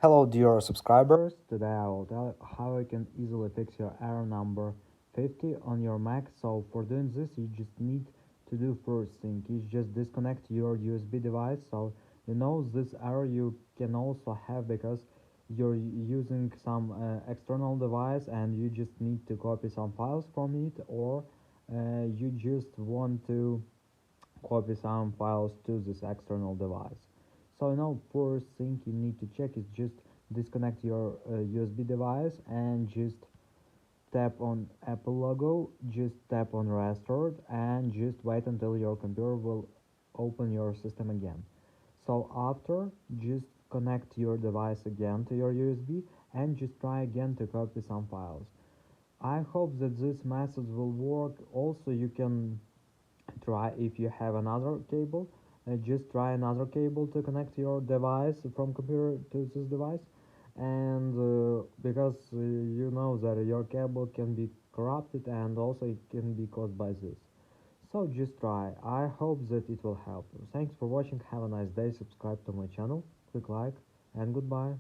Hello dear subscribers, today I will tell you how you can easily fix your error number 50 on your Mac. So for doing this you just need to do first thing is just disconnect your USB device. So this error you can also have because you're using some external device and you just need to copy some files from it, or you just want to copy some files to this external device. So first thing you need to check is just disconnect your USB device and just tap on Apple logo, just tap on restart and just wait until your computer will open your system again. So after, just connect your device again to your USB and just try again to copy some files. I hope that this method will work. Also, you can try if you have another cable, just try another cable to connect your device from computer to this device. And because you know that your cable can be corrupted and also it can be caused by this, so just try. I hope that it will help. Thanks for watching, have a nice day, subscribe to my channel, click like, and goodbye.